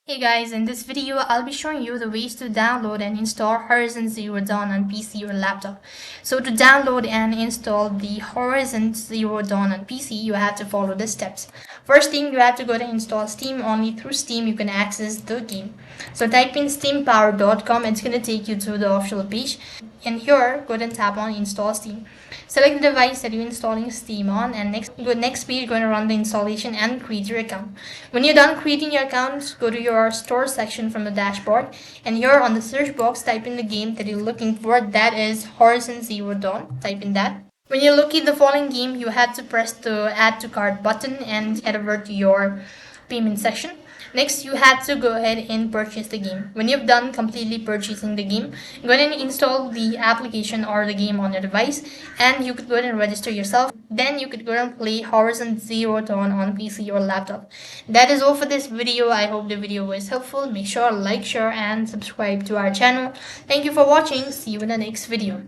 Hey guys, in this video I'll be showing you the ways to download and install Horizon Zero Dawn on PC or laptop. So to download and install the Horizon Zero Dawn on PC, you have to follow the steps. First thing, you have to go to install Steam. Only through Steam you can access the game. So type in steampower.com, it's going to take you to the official page. And here, go ahead and tap on install Steam. Select the device that you're installing Steam on, and next page you're going to run the installation and create your account. When you're done creating your account, go to your store section from the dashboard, and here on the search box type in the game that you're looking for, that is Horizon Zero Dawn. Type in that. When you look at the following game, you have to press the add to cart button and head over to your payment section. Next, you have to go ahead and purchase the game. When you've done completely purchasing the game, go ahead and install the application or the game on your device, and you could go ahead and register yourself. Then you could go ahead and play Horizon Zero Dawn on PC or laptop. That is all for this video. I hope the video was helpful. Make sure to like, share, and subscribe to our channel. Thank you for watching. See you in the next video.